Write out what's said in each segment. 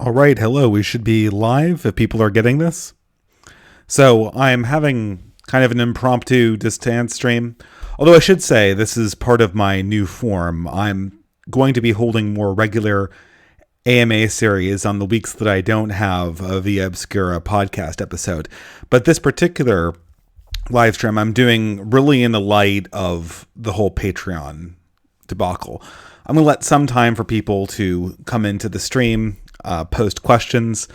All right, hello. We should be live if people are getting this. So I'm having kind of an impromptu distance stream. Although I should say this is part of my new form. I'm going to be holding more regular AMA series on the weeks that I don't have a Via Obscura podcast episode. But this particular live stream I'm doing really in the light of the whole Patreon debacle. I'm going to let some time for people to come into the stream, post questions.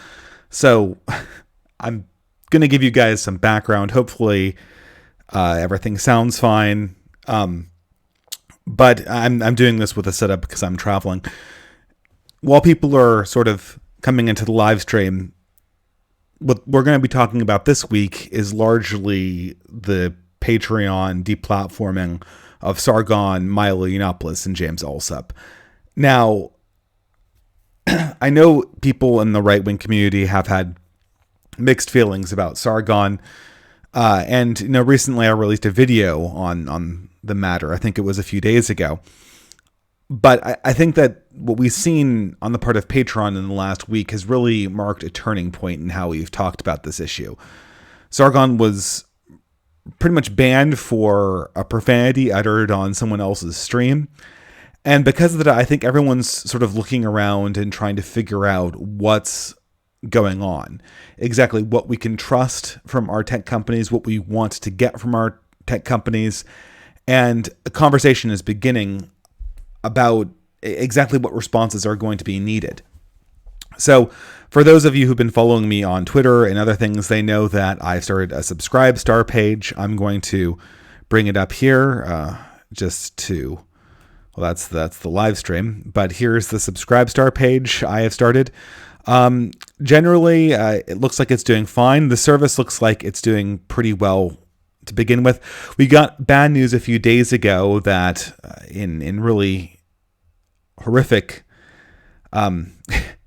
So I'm going to give you guys some background. Hopefully everything sounds fine. But I'm doing this with a setup because I'm traveling. While people are sort of coming into the live stream, what we're going to be talking about this week is largely the Patreon deplatforming of Sargon, Milo Yiannopoulos, and James Allsup. Now, I know people in the right-wing community have had mixed feelings about Sargon, and recently I released a video on the matter. I think it was a few days ago. But I think that what we've seen on the part of Patreon in the last week has really marked a turning point in how we've talked about this issue. Sargon was pretty much banned for a profanity uttered on someone else's stream. And because of that, I think everyone's sort of looking around and trying to figure out what's going on. Exactly what we can trust from our tech companies, what we want to get from our tech companies. And a conversation is beginning about exactly what responses are going to be needed. So for those of you who've been following me on Twitter and other things, they know that I've started a Subscribe Star page. I'm going to bring it up here that's the live stream. But here's the Subscribe Star page I have started. Generally, it looks like it's doing fine. The service looks like it's doing pretty well to begin with. We got bad news a few days ago that in really horrific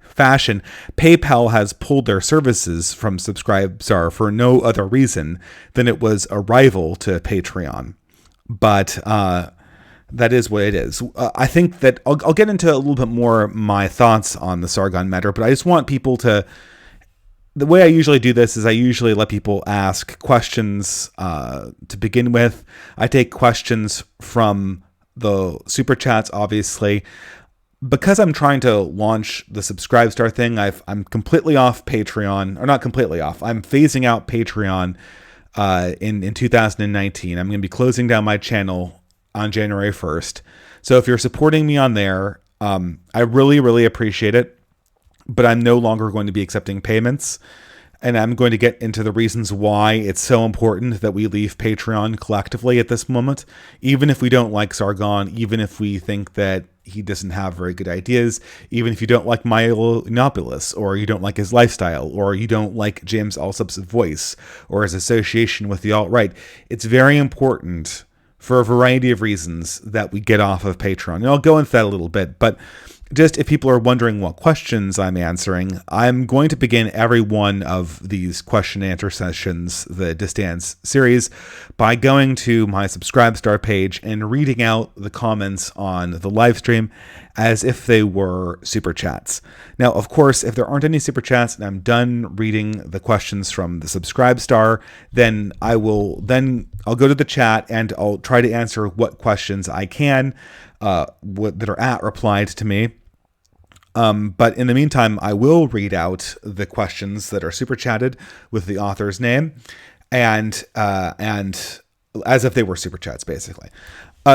fashion, PayPal has pulled their services from Subscribestar for no other reason than it was a rival to Patreon. But that is what it is. I think that I'll get into a little bit more my thoughts on the Sargon matter, but I just want people to... The way I usually do this is I usually let people ask questions to begin with. I take questions from the super chats, obviously. Because I'm trying to launch the Subscribe Star thing, I'm completely off Patreon, or not completely off. I'm phasing out Patreon in 2019. I'm going to be closing down my channel on January 1st. So if you're supporting me on there, I really, really appreciate it. But I'm no longer going to be accepting payments. And I'm going to get into the reasons why it's so important that we leave Patreon collectively at this moment. Even if we don't like Sargon, even if we think that he doesn't have very good ideas, even if you don't like Milo Yiannopoulos, or you don't like his lifestyle, or you don't like James Allsup's voice, or his association with the alt-right, it's very important for a variety of reasons that we get off of Patreon. And I'll go into that a little bit, but just if people are wondering what questions I'm answering, I'm going to begin every one of these question and answer sessions, the Distance series, by going to my Subscribe Star page and reading out the comments on the live stream as if they were super chats. Now, of course, if there aren't any super chats and I'm done reading the questions from the Subscribe Star, then I'll go to the chat and I'll try to answer what questions I can that are replied to me. But in the meantime, I will read out the questions that are super chatted with the author's name and as if they were super chats, basically.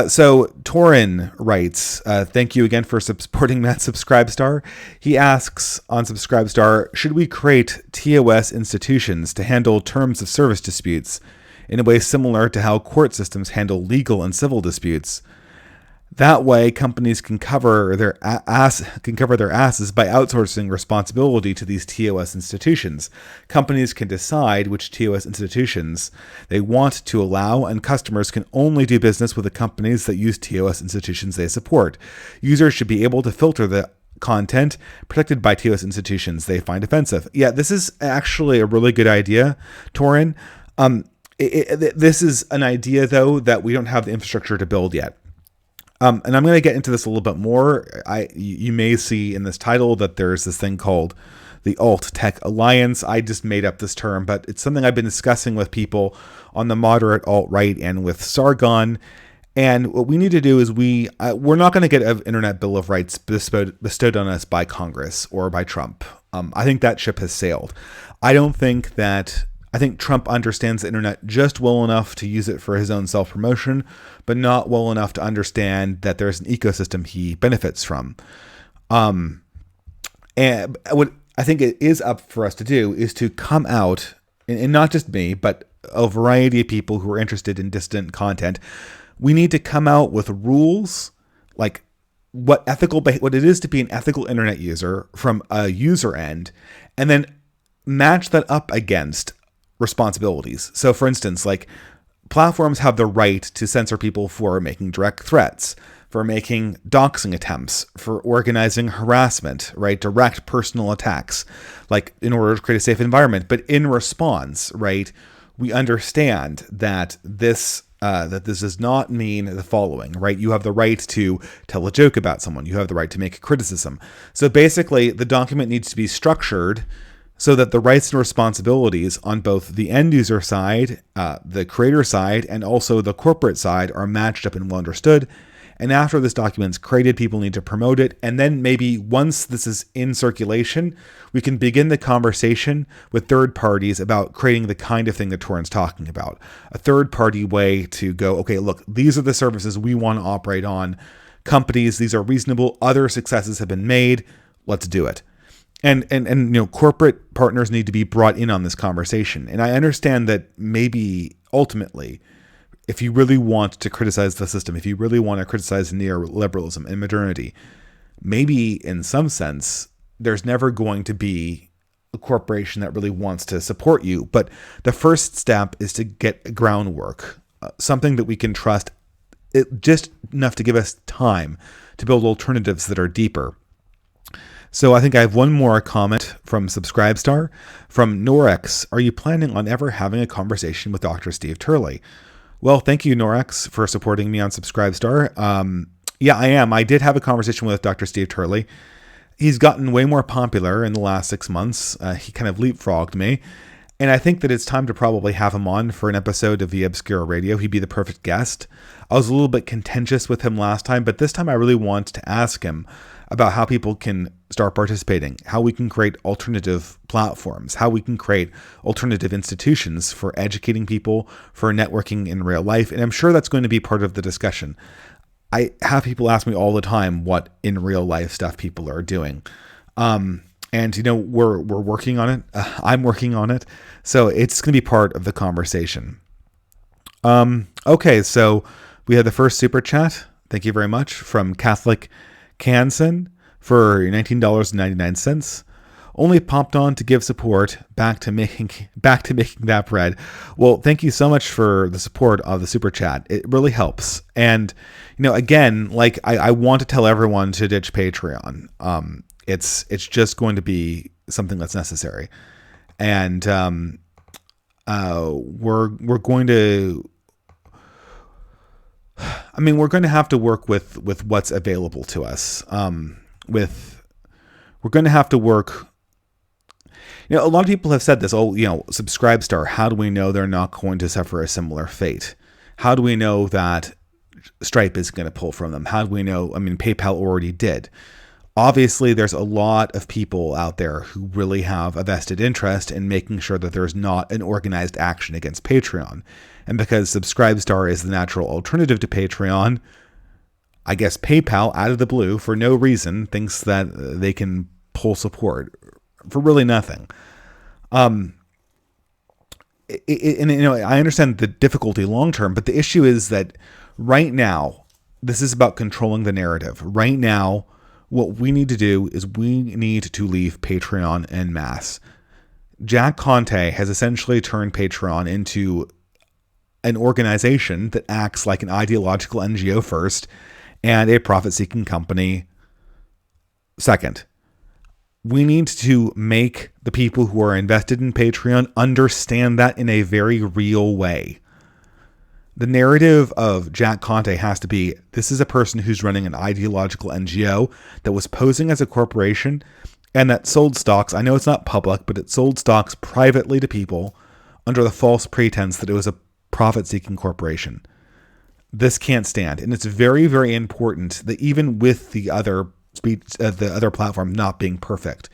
So Torin writes, thank you again for supporting Matt Subscribe Star. He asks on Subscribe Star, should we create TOS institutions to handle terms of service disputes in a way similar to how court systems handle legal and civil disputes? That way, companies can cover their asses by outsourcing responsibility to these TOS institutions. Companies can decide which TOS institutions they want to allow, and customers can only do business with the companies that use TOS institutions they support. Users should be able to filter the content protected by TOS institutions they find offensive. Yeah, this is actually a really good idea, Torin. This is an idea, though, that we don't have the infrastructure to build yet. And I'm going to get into this a little bit more. You may see in this title that there's this thing called the Alt Tech Alliance. I just made up this term, but it's something I've been discussing with people on the moderate alt-right and with Sargon. And what we need to do is we're not going to get an internet bill of rights bestowed on us by Congress or by Trump. I think that ship has sailed. I think Trump understands the internet just well enough to use it for his own self-promotion, but not well enough to understand that there's an ecosystem he benefits from. And what I think it is up for us to do is to come out, and not just me, but a variety of people who are interested in dissident content. We need to come out with rules, like what it is to be an ethical internet user from a user end, and then match that up against responsibilities. So for instance, like platforms have the right to censor people for making direct threats, for making doxing attempts, for organizing harassment, right? Direct personal attacks, like in order to create a safe environment. But in response, right, we understand that this does not mean the following, right? You have the right to tell a joke about someone. You have the right to make a criticism. So basically, the document needs to be structured so that the rights and responsibilities on both the end user side, the creator side, and also the corporate side are matched up and well understood. And after this document's created, people need to promote it. And then maybe once this is in circulation, we can begin the conversation with third parties about creating the kind of thing that Torrent's talking about. A third party way to go, okay, look, these are the services we want to operate on. Companies, these are reasonable. Other successes have been made. Let's do it. And corporate partners need to be brought in on this conversation. And I understand that maybe ultimately, if you really want to criticize the system, if you really want to criticize neoliberalism and modernity, maybe in some sense, there's never going to be a corporation that really wants to support you. But the first step is to get groundwork, something that we can trust, just enough to give us time to build alternatives that are deeper. So I think I have one more comment from Subscribestar. From Norex, are you planning on ever having a conversation with Dr. Steve Turley? Well, thank you, Norex, for supporting me on Subscribestar. Yeah, I am. I did have a conversation with Dr. Steve Turley. He's gotten way more popular in the last 6 months. He kind of leapfrogged me. And I think that it's time to probably have him on for an episode of Via Obscura Radio. He'd be the perfect guest. I was a little bit contentious with him last time, but this time I really want to ask him about how people can start participating, how we can create alternative platforms, how we can create alternative institutions for educating people, for networking in real life. And I'm sure that's going to be part of the discussion. I have people ask me all the time what in real life stuff people are doing. And we're working on it. I'm working on it. So it's going to be part of the conversation. Okay, so we have the first super chat. Thank you very much from Catholic Canson for $19.99. Only popped on to give support back to making that bread. Well, thank you so much for the support of the super chat. It really helps. And again, like I want to tell everyone to ditch Patreon. It's just going to be something that's necessary, and we're going to. I mean, we're going to have to work with what's available to us. We're going to have to work. A lot of people have said this. Subscribestar. How do we know they're not going to suffer a similar fate? How do we know that Stripe is going to pull from them? How do we know? I mean, PayPal already did. Obviously, there's a lot of people out there who really have a vested interest in making sure that there's not an organized action against Patreon. And because Subscribestar is the natural alternative to Patreon, I guess PayPal, out of the blue, for no reason, thinks that they can pull support for really nothing. I understand the difficulty long term, but the issue is that right now, this is about controlling the narrative. Right now, what we need to do is we need to leave Patreon en masse. Jack Conte has essentially turned Patreon into an organization that acts like an ideological NGO first and a profit-seeking company second. We need to make the people who are invested in Patreon understand that in a very real way. The narrative of Jack Conte has to be, this is a person who's running an ideological NGO that was posing as a corporation and that sold stocks. I know it's not public, but it sold stocks privately to people under the false pretense that it was a profit-seeking corporation. This can't stand. And it's very, very important that even with the other platform not being perfect,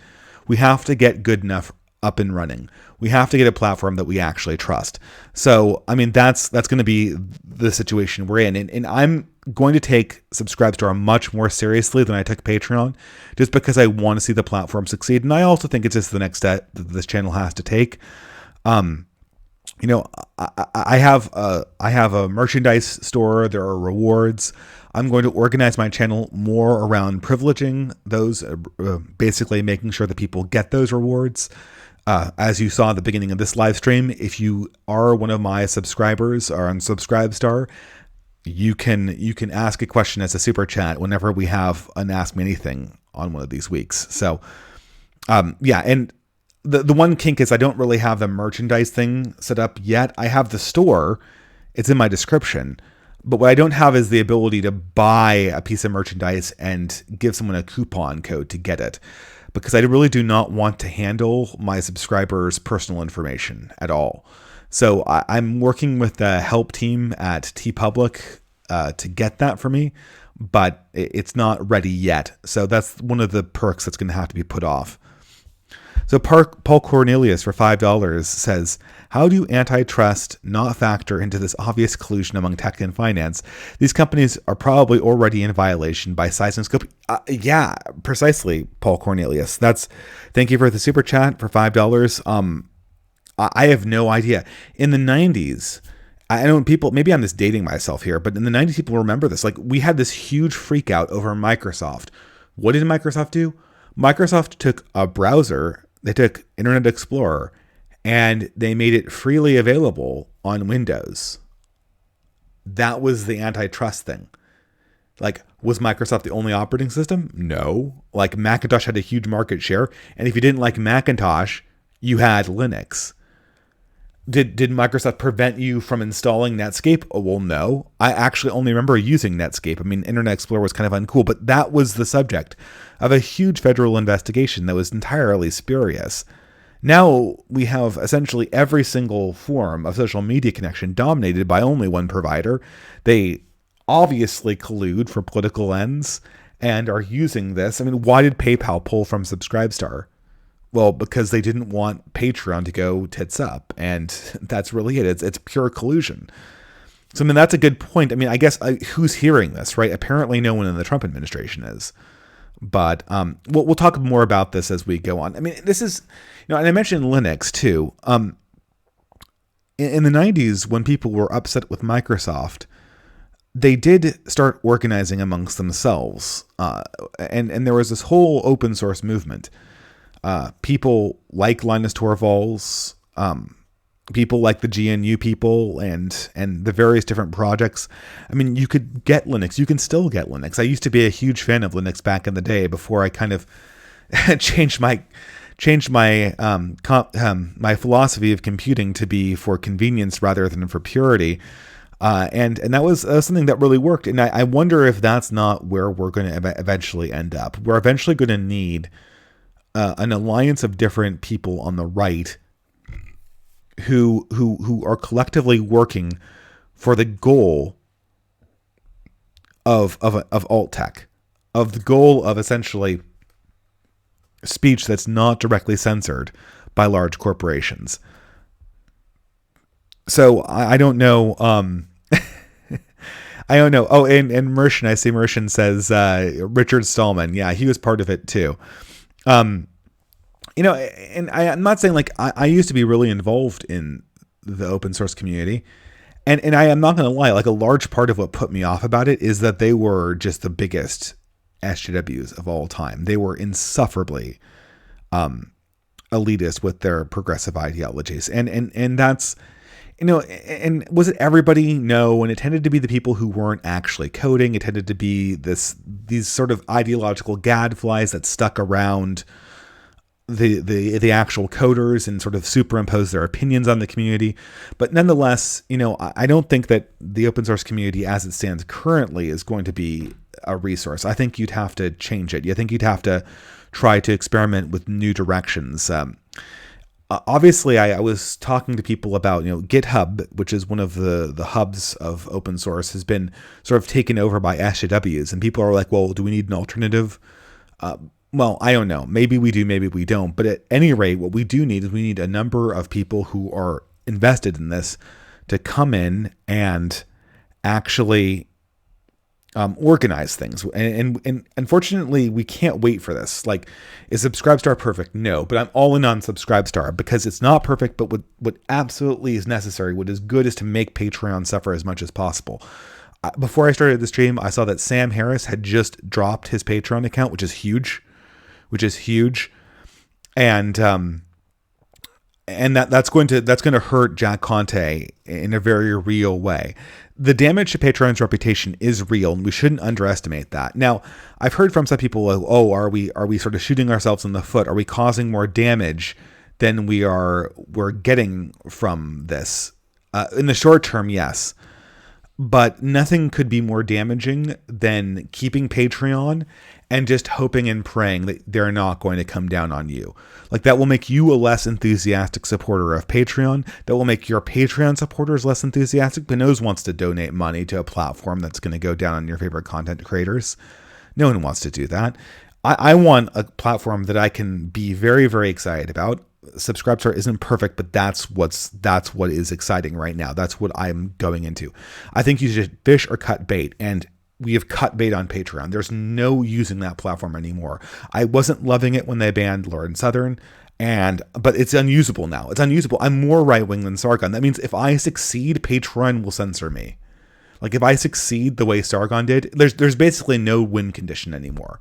we have to get good enough up and running. We have to get a platform that we actually trust. So, I mean, that's going to be the situation we're in. And I'm going to take Subscribestar much more seriously than I took Patreon, just because I want to see the platform succeed. And I also think it's just the next step that this channel has to take. You know, I have a merchandise store. There are rewards. I'm going to organize my channel more around privileging those, basically making sure that people get those rewards. As you saw at the beginning of this live stream, if you are one of my subscribers or on Subscribestar, you can ask a question as a super chat whenever we have an Ask Me Anything on one of these weeks. So, yeah, and the one kink is I don't really have the merchandise thing set up yet. I have the store. It's in my description. But what I don't have is the ability to buy a piece of merchandise and give someone a coupon code to get it, because I really do not want to handle my subscribers' personal information at all. So I'm working with the help team at TeePublic to get that for me, but it's not ready yet. So that's one of the perks that's going to have to be put off. So Paul Cornelius for $5 says, how do antitrust not factor into this obvious collusion among tech and finance? These companies are probably already in violation by size and scope. Yeah, precisely, Paul Cornelius. Thank you for the super chat for $5. I have no idea. In the 90s, I know people, maybe I'm just dating myself here, but in the 90s, people remember this. Like, we had this huge freak out over Microsoft. What did Microsoft do? Microsoft took a browser, they took Internet Explorer, and they made it freely available on Windows. That was the antitrust thing. Like, was Microsoft the only operating system? No. Like, Macintosh had a huge market share, and if you didn't like Macintosh, you had Linux. Did Microsoft prevent you from installing Netscape? Oh, well, no. I actually only remember using Netscape. I mean, Internet Explorer was kind of uncool, but that was the subject of a huge federal investigation that was entirely spurious. Now we have essentially every single form of social media connection dominated by only one provider. They obviously collude for political ends and are using this. I mean, why did PayPal pull from Subscribestar? Well, because they didn't want Patreon to go tits up, and that's really it. It's pure collusion. So, I mean, that's a good point. I mean, I guess who's hearing this, right? Apparently no one in the Trump administration is. But we'll talk more about this as we go on. I mean, this is, and I mentioned Linux too. In the 90s, when people were upset with Microsoft, they did start organizing amongst themselves. And there was this whole open source movement. People like Linus Torvalds, people like the GNU people and the various different projects. I mean, you could get Linux. You can still get Linux. I used to be a huge fan of Linux back in the day before I kind of changed my my philosophy of computing to be for convenience rather than for purity. And that was something that really worked. And I wonder if that's not where we're going to eventually end up. We're eventually going to need an alliance of different people on the right who are collectively working for the goal of alt tech, of the goal of essentially speech that's not directly censored by large corporations. So I don't know. I don't know. Oh, and Mershon, I see Mershon says Richard Stallman. Yeah, he was part of it too. And I'm not saying, like, I used to be really involved in the open source community, and I am not going to lie, like, a large part of what put me off about it is that they were just the biggest SJWs of all time. They were insufferably elitist with their progressive ideologies, and that's, and was it everybody? No, and it tended to be the people who weren't actually coding. It tended to be these sort of ideological gadflies that stuck around the actual coders and sort of superimpose their opinions on the community. But nonetheless, I don't think that the open source community as it stands currently is going to be a resource. I think you'd have to change it. I think you'd have to try to experiment with new directions. Obviously, I was talking to people about, GitHub, which is one of the hubs of open source, has been sort of taken over by SJWs. And people are like, well, do we need an alternative? Well, I don't know. Maybe we do, maybe we don't. But at any rate, what we do need is we need a number of people who are invested in this to come in and actually organize things. And unfortunately, we can't wait for this. Like, is Subscribestar perfect? No, but I'm all in on Subscribestar because it's not perfect, but what absolutely is necessary, what is good, is to make Patreon suffer as much as possible. Before I started the stream, I saw that Sam Harris had just dropped his Patreon account, which is huge. And that's going to hurt Jack Conte in a very real way. The damage to Patreon's reputation is real, and we shouldn't underestimate that. Now, I've heard from some people, are we sort of shooting ourselves in the foot? Are we causing more damage than we're getting from this? In the short term, yes. But nothing could be more damaging than keeping Patreon and just hoping and praying that they're not going to come down on you. Like, that will make you a less enthusiastic supporter of Patreon. That will make your Patreon supporters less enthusiastic. But no one wants to donate money to a platform that's going to go down on your favorite content creators. No one wants to do that. I want a platform that I can be very, very excited about. Subscribestar isn't perfect, but that's what is exciting right now. That's what I'm going into. I think you should fish or cut bait, and we have cut bait on Patreon. There's no using that platform anymore. I wasn't loving it when they banned Lord and Southern, but it's unusable now. It's unusable. I'm more right-wing than Sargon. That means if I succeed, Patreon will censor me. Like, if I succeed the way Sargon did, there's basically no win condition anymore.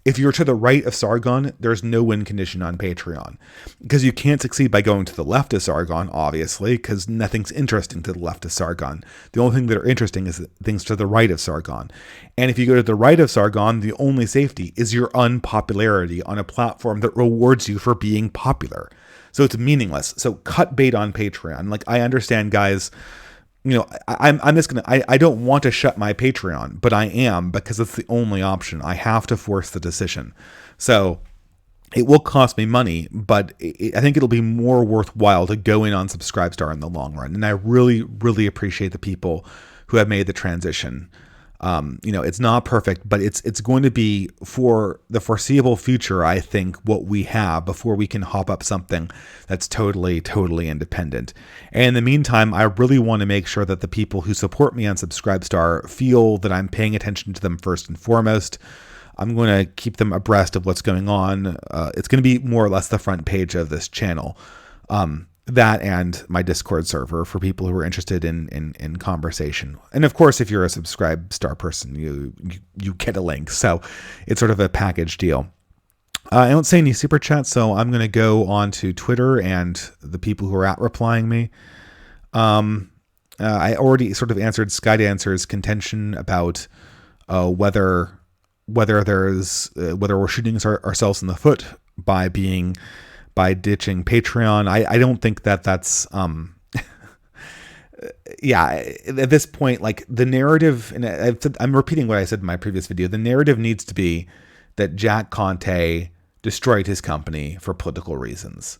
If you're to the right of Sargon, there's no win condition on Patreon, because you can't succeed by going to the left of Sargon, obviously, because nothing's interesting to the left of Sargon. The only thing that are interesting is things to the right of Sargon. And if you go to the right of Sargon, the only safety is your unpopularity on a platform that rewards you for being popular. So it's meaningless. So cut bait on Patreon. Like, I understand, guys. I'm just going to, I don't want to shut my Patreon, but I am, because it's the only option. I have to force the decision. So it will cost me money, but I think it'll be more worthwhile to go in on Subscribestar in the long run. And I really, really appreciate the people who have made the transition. It's not perfect, but it's going to be, for the foreseeable future, I think, what we have before we can hop up something that's totally, totally independent. And in the meantime, I really want to make sure that the people who support me on Subscribestar feel that I'm paying attention to them first and foremost. I'm going to keep them abreast of what's going on. It's going to be more or less the front page of this channel. That and my Discord server for people who are interested in conversation. And of course, if you're a Subscribestar person, you get a link. So it's sort of a package deal. I don't see any super chats, so I'm going to go on to Twitter and the people who are replying me. I already sort of answered Skydancer's contention about whether we're shooting ourselves in the foot by ditching Patreon. I don't think that's at this point, like, the narrative, and I'm repeating what I said in my previous video, the narrative needs to be that Jack Conte destroyed his company for political reasons.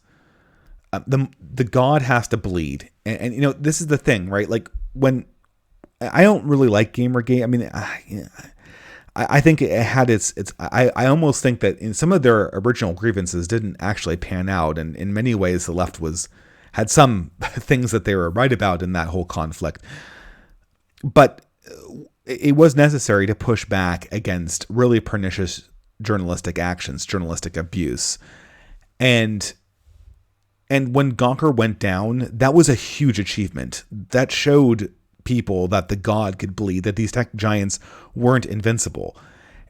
The God has to bleed. And this is the thing, right? Like, when I don't really like Gamergate. I mean, I think it had I almost think that in some of their original grievances didn't actually pan out. And in many ways, the left had some things that they were right about in that whole conflict. But it was necessary to push back against really pernicious journalistic actions, journalistic abuse. And when Gawker went down, that was a huge achievement. That showed people that the God could bleed, that these tech giants weren't invincible.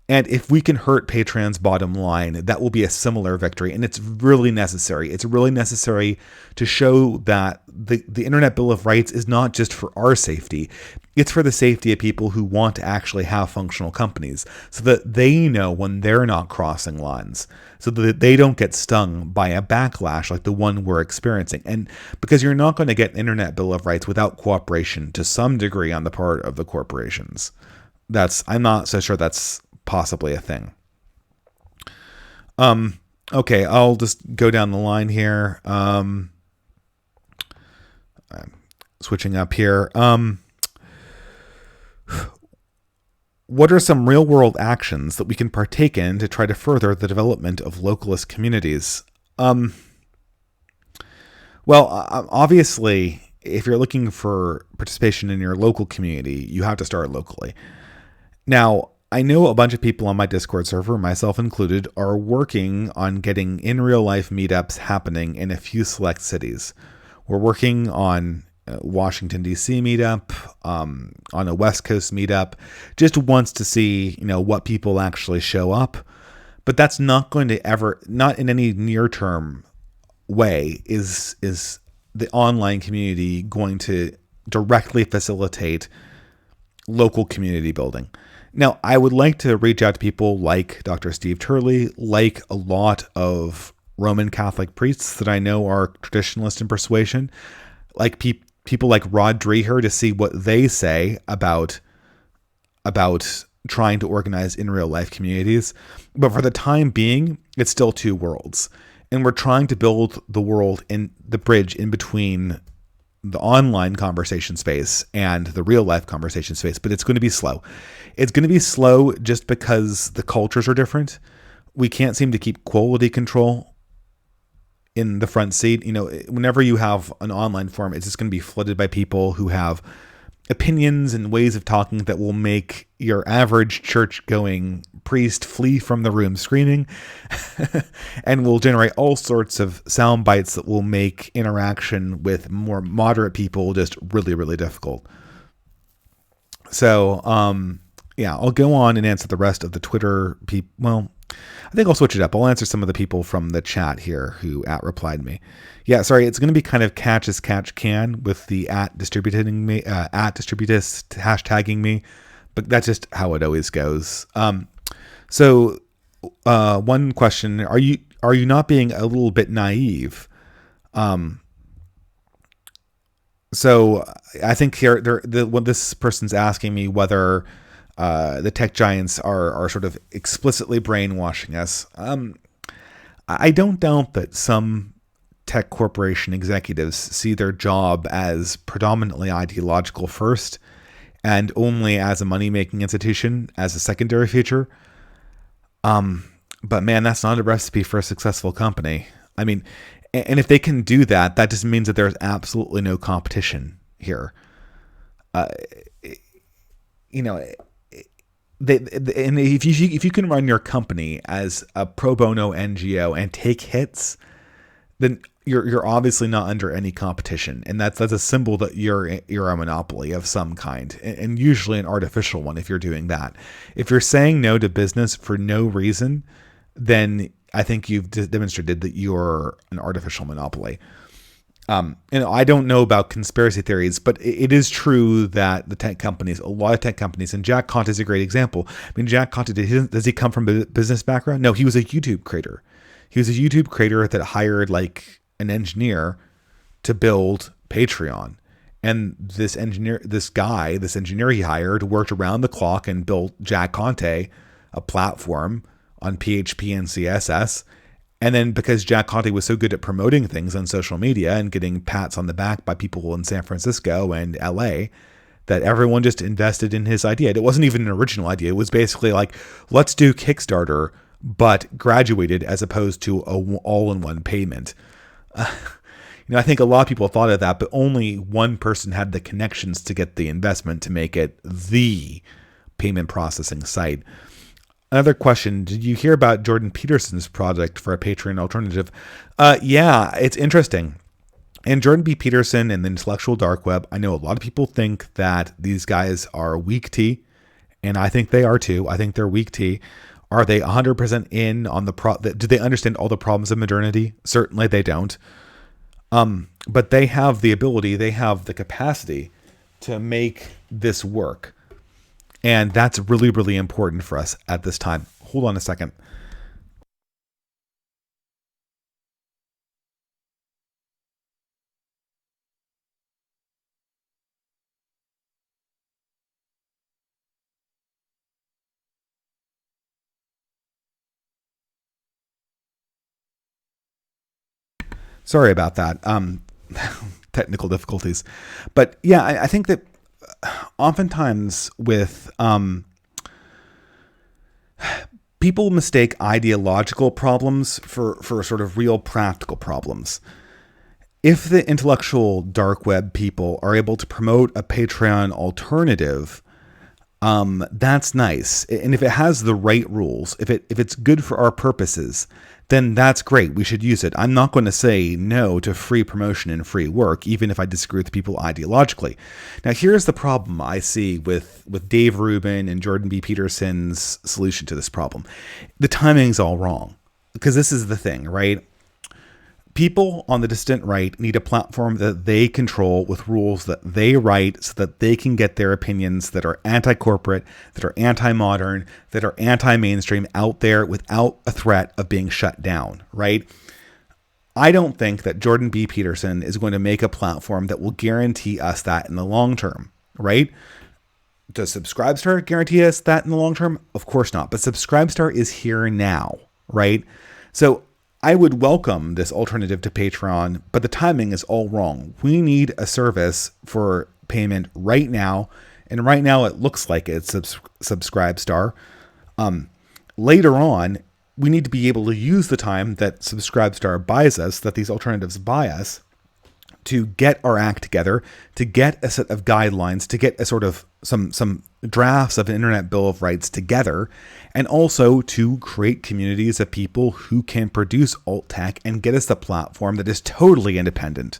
And if we can hurt Patreon's bottom line, that will be a similar victory. And it's really necessary. It's really necessary to show that the Internet Bill of Rights is not just for our safety. It's for the safety of people who want to actually have functional companies, so that they know when they're not crossing lines, so that they don't get stung by a backlash like the one we're experiencing. And because you're not going to get an Internet Bill of Rights without cooperation to some degree on the part of the corporations. I'm not so sure that's possibly a thing. Okay, I'll just go down the line here. I'm switching up here. What are some real world actions that we can partake in to try to further the development of localist communities? Well, obviously, if you're looking for participation in your local community, you have to start locally. Now, I know a bunch of people on my Discord server, myself included, are working on getting in real life meetups happening in a few select cities. We're working on Washington, D.C. meetup, on a West Coast meetup, just once to see, what people actually show up. But that's not going to ever, not in any near term way, is the online community going to directly facilitate local community building. Now, I would like to reach out to people like Dr. Steve Turley, like a lot of Roman Catholic priests that I know are traditionalist in persuasion, like people like Rod Dreher, to see what they say about trying to organize in real life communities. But for the time being, it's still two worlds. And we're trying to build the world in the bridge in between the online conversation space and the real life conversation space, but it's going to be slow. It's going to be slow just because the cultures are different. We can't seem to keep quality control in the front seat. Whenever you have an online forum, it's just going to be flooded by people who have opinions and ways of talking that will make your average church-going priest flee from the room screaming and will generate all sorts of sound bites that will make interaction with more moderate people just really, really difficult. So, I'll go on and answer the rest of the Twitter people. Well, I think I'll switch it up. I'll answer some of the people from the chat here who @replied me. Yeah, sorry, it's going to be kind of catch as catch can with the @distributing me, @distributist hashtagging me, but that's just how it always goes. So one question: Are you not being a little bit naive? So I think here, when this person's asking me whether the tech giants are sort of explicitly brainwashing us. I don't doubt that some tech corporation executives see their job as predominantly ideological first and only as a money-making institution as a secondary feature. But man, that's not a recipe for a successful company. I mean, and if they can do that, that just means that there's absolutely no competition here. And if you can run your company as a pro bono NGO and take hits, then you're obviously not under any competition, and that's a symbol that you're a monopoly of some kind, and usually an artificial one. If you're doing that, if you're saying no to business for no reason, then I think you've demonstrated that you're an artificial monopoly. I don't know about conspiracy theories, but it is true that a lot of tech companies, and Jack Conte is a great example. I mean, Jack Conte, does he come from a business background? No, he was a YouTube creator. He was a YouTube creator that hired like an engineer to build Patreon. And this engineer he hired worked around the clock and built Jack Conte, a platform on PHP and CSS. And then because Jack Conte was so good at promoting things on social media and getting pats on the back by people in San Francisco and LA, that everyone just invested in his idea. It wasn't even an original idea. It was basically like, let's do Kickstarter, but graduated as opposed to a all-in-one payment. I think a lot of people thought of that, but only one person had the connections to get the investment to make it the payment processing site. Another question, did you hear about Jordan Peterson's project for a Patreon alternative? Yeah, it's interesting. And Jordan B. Peterson and the intellectual dark web, I know a lot of people think that these guys are weak tea And I think they are too. I think they're weak tea. Are they 100% in on the do they understand all the problems of modernity? Certainly they don't. But they have the ability, they have the capacity to make this work. And that's really, really important for us at this time. Hold on a second. Sorry about that. Technical difficulties. But yeah, I think that oftentimes with people mistake ideological problems for sort of real practical problems. If the intellectual dark web people are able to promote a Patreon alternative, that's nice. And if it has the right rules, if it's good for our purposes, then that's great. We should use it. I'm not going to say no to free promotion and free work, even if I disagree with people ideologically. Now, here's the problem I see with Dave Rubin and Jordan B. Peterson's solution to this problem. The timing's all wrong, because this is the thing, right? People on the distant right need a platform that they control with rules that they write so that they can get their opinions that are anti-corporate, that are anti-modern, that are anti-mainstream out there without a threat of being shut down, right? I don't think that Jordan B. Peterson is going to make a platform that will guarantee us that in the long term, right? Does Subscribestar guarantee us that in the long term? Of course not. But Subscribestar is here now, right? So I would welcome this alternative to Patreon, but the timing is all wrong. We need a service for payment right now, and right now it looks like it's Subscribestar. Later on, we need to be able to use the time that Subscribestar buys us, that these alternatives buy us, to get our act together, to get a set of guidelines, to get a sort of some drafts of an Internet Bill of Rights together, and also to create communities of people who can produce alt tech and get us the platform that is totally independent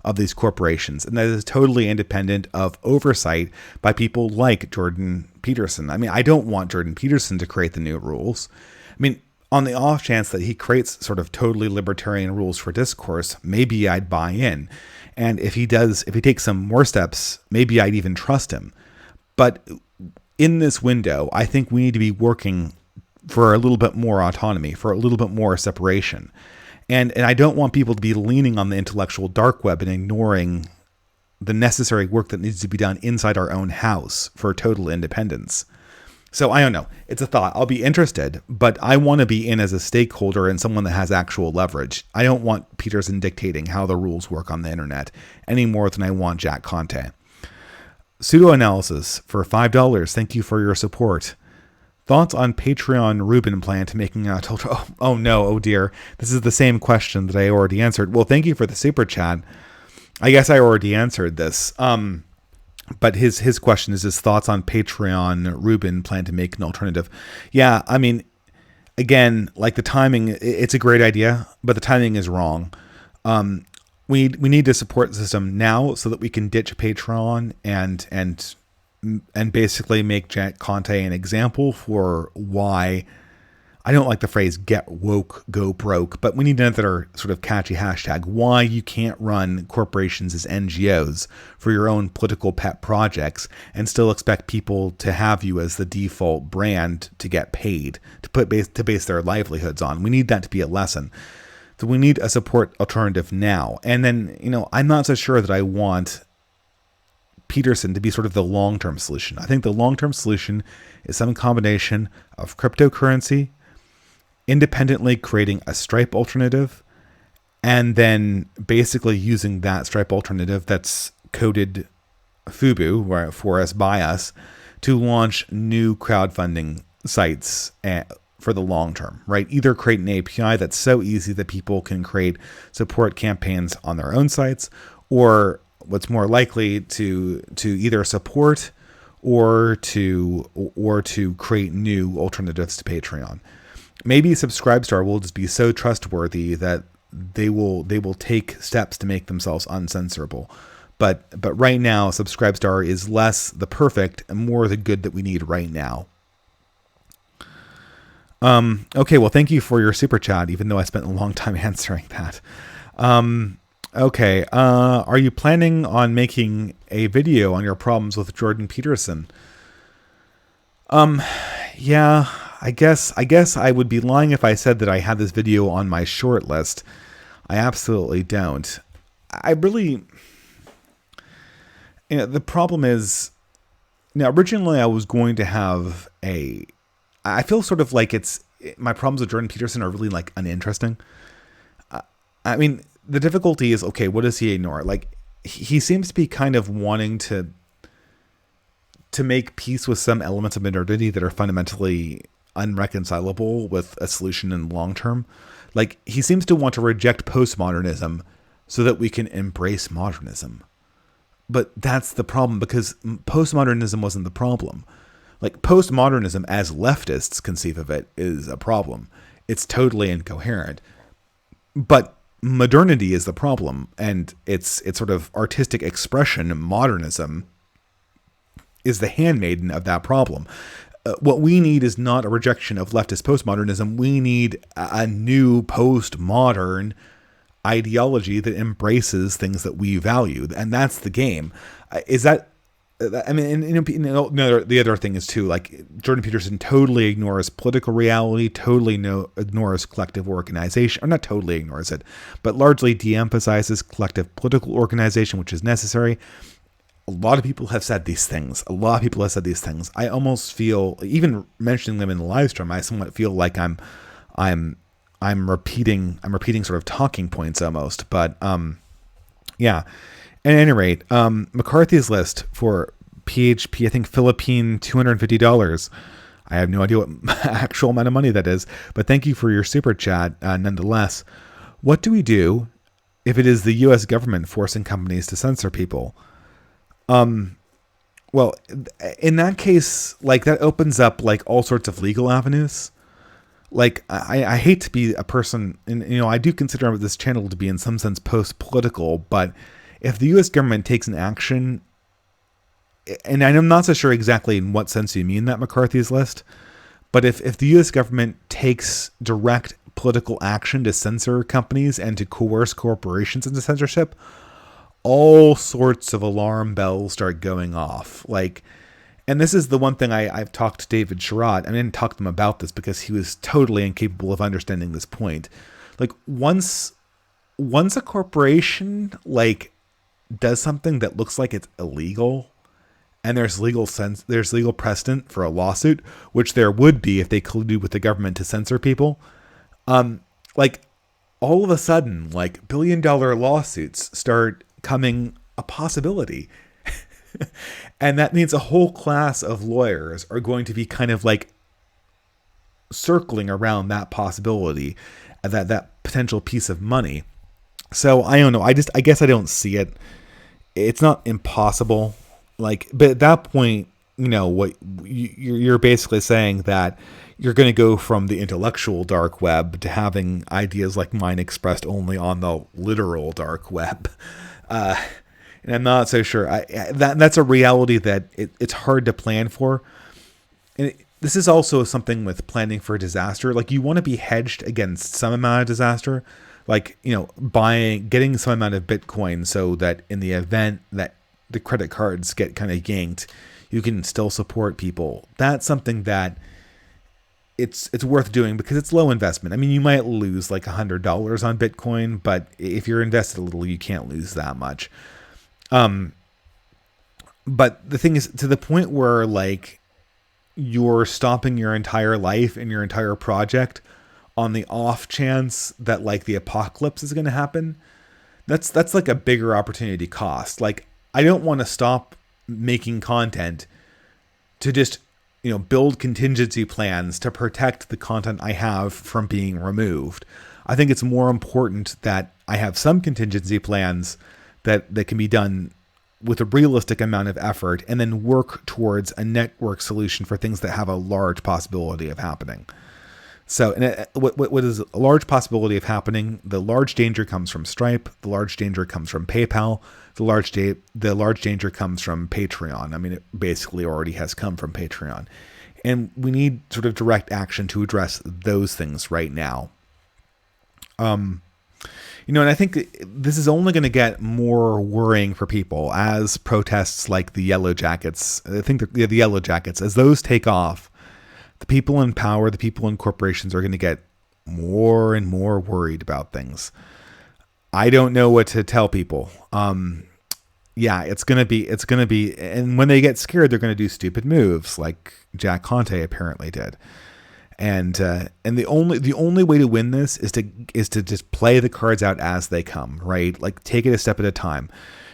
of these corporations and that is totally independent of oversight by people like Jordan Peterson. I mean, I don't want Jordan Peterson to create the new rules. I mean, on the off chance that he creates sort of totally libertarian rules for discourse, maybe I'd buy in. And if he takes some more steps, maybe I'd even trust him. But in this window, I think we need to be working for a little bit more autonomy, for a little bit more separation. And I don't want people to be leaning on the intellectual dark web and ignoring the necessary work that needs to be done inside our own house for total independence. So I don't know. It's a thought. I'll be interested, but I want to be in as a stakeholder and someone that has actual leverage. I don't want Peterson dictating how the rules work on the internet any more than I want Jack Conte. Pseudo-analysis for $5. Thank you for your support. Thoughts on Patreon Rubin plan to making a total... Oh no, oh dear. This is the same question that I already answered. Well, thank you for the super chat. I guess I already answered this. But his question is his thoughts on Patreon Rubin plan to make an alternative. Yeah, I mean, again, like the timing, it's a great idea, but the timing is wrong. We need to support the system now so that we can ditch Patreon and basically make Jack Conte an example for why. I don't like the phrase get woke, go broke, but we need another sort of catchy hashtag. Why you can't run corporations as NGOs for your own political pet projects and still expect people to have you as the default brand to get paid, to base their livelihoods on. We need that to be a lesson. So we need a support alternative now. And then, I'm not so sure that I want Peterson to be sort of the long-term solution. I think the long-term solution is some combination of cryptocurrency, independently creating a Stripe alternative, and then basically using that Stripe alternative that's coded FUBU for us by us to launch new crowdfunding sites for the long term, right? Either create an API that's so easy that people can create support campaigns on their own sites, or what's more likely to either support or to create new alternatives to Patreon. Maybe Subscribestar will just be so trustworthy that they will take steps to make themselves uncensorable. But right now, Subscribestar is less the perfect and more the good that we need right now. Okay, well, thank you for your super chat, even though I spent a long time answering that. Okay, are you planning on making a video on your problems with Jordan Peterson? Yeah, I guess I would be lying if I said that I had this video on my short list. I absolutely don't. I really, the problem is, originally I was going to have I feel sort of like my problems with Jordan Peterson are really like uninteresting. I mean, the difficulty is, okay, what does he ignore? Like, he seems to be kind of wanting to make peace with some elements of modernity that are fundamentally unreconcilable with a solution in the long term. Like, he seems to want to reject postmodernism so that we can embrace modernism. But that's the problem, because postmodernism wasn't the problem. Like, postmodernism, as leftists conceive of it, is a problem. It's totally incoherent. But modernity is the problem, and its sort of artistic expression, modernism, is the handmaiden of that problem. What we need is not a rejection of leftist postmodernism. We need a new postmodern ideology that embraces things that we value, and that's the game. I mean, the other thing is too, like, Jordan Peterson totally ignores political reality, totally ignores collective organization, or not totally ignores it, but largely de-emphasizes collective political organization, which is necessary. A lot of people have said these things. I almost feel, even mentioning them in the live stream, I somewhat feel like I'm repeating sort of talking points almost. But yeah. At any rate, McCarthy's list for PHP, I think Philippine $250. I have no idea what actual amount of money that is, but thank you for your super chat nonetheless. What do we do if it is the U.S. government forcing companies to censor people? Well, in that case, like, that opens up like all sorts of legal avenues. Like, I hate to be a person, and I do consider this channel to be in some sense post-political, but if the U.S. government takes an action, and I'm not so sure exactly in what sense you mean that, McCarthy's list, but if the U.S. government takes direct political action to censor companies and to coerce corporations into censorship, all sorts of alarm bells start going off. Like, and this is the one thing I've talked to David Sherratt. I didn't talk to him about this because he was totally incapable of understanding this point. Like, once a corporation, like, does something that looks like it's illegal, and there's legal precedent for a lawsuit, which there would be if they colluded with the government to censor people, like, all of a sudden, like, billion-dollar lawsuits start coming a possibility. And that means a whole class of lawyers are going to be kind of like circling around that possibility, that potential piece of money. So I don't know. I guess I don't see it. It's not impossible. Like, but at that point, what you're basically saying that you're going to go from the intellectual dark web to having ideas like mine expressed only on the literal dark web. And I'm not so sure. That's a reality that it's hard to plan for. And this is also something with planning for disaster. Like, you want to be hedged against some amount of disaster. Like, getting some amount of Bitcoin so that in the event that the credit cards get kind of yanked, you can still support people. That's something that it's worth doing because it's low investment. I mean, you might lose like $100 on Bitcoin, but if you're invested a little, you can't lose that much. But the thing is, to the point where, like, you're stopping your entire life and your entire project on the off chance that, like, the apocalypse is going to happen, that's like a bigger opportunity cost. Like, I don't want to stop making content to just, build contingency plans to protect the content I have from being removed. I think it's more important that I have some contingency plans that can be done with a realistic amount of effort, and then work towards a network solution for things that have a large possibility of happening. So, and what is a large possibility of happening? The large danger comes from Stripe. The large danger comes from PayPal. The large danger comes from Patreon. I mean, it basically already has come from Patreon, and we need sort of direct action to address those things right now. And I think this is only going to get more worrying for people as protests like the Yellow Jackets. I think the Yellow Jackets, as those take off, the people in power, the people in corporations are going to get more and more worried about things. I don't know what to tell people. It's going to be, and when they get scared, they're going to do stupid moves like Jack Conte apparently did. And the only way to win this is to just play the cards out as they come, right? Like take it a step at a time.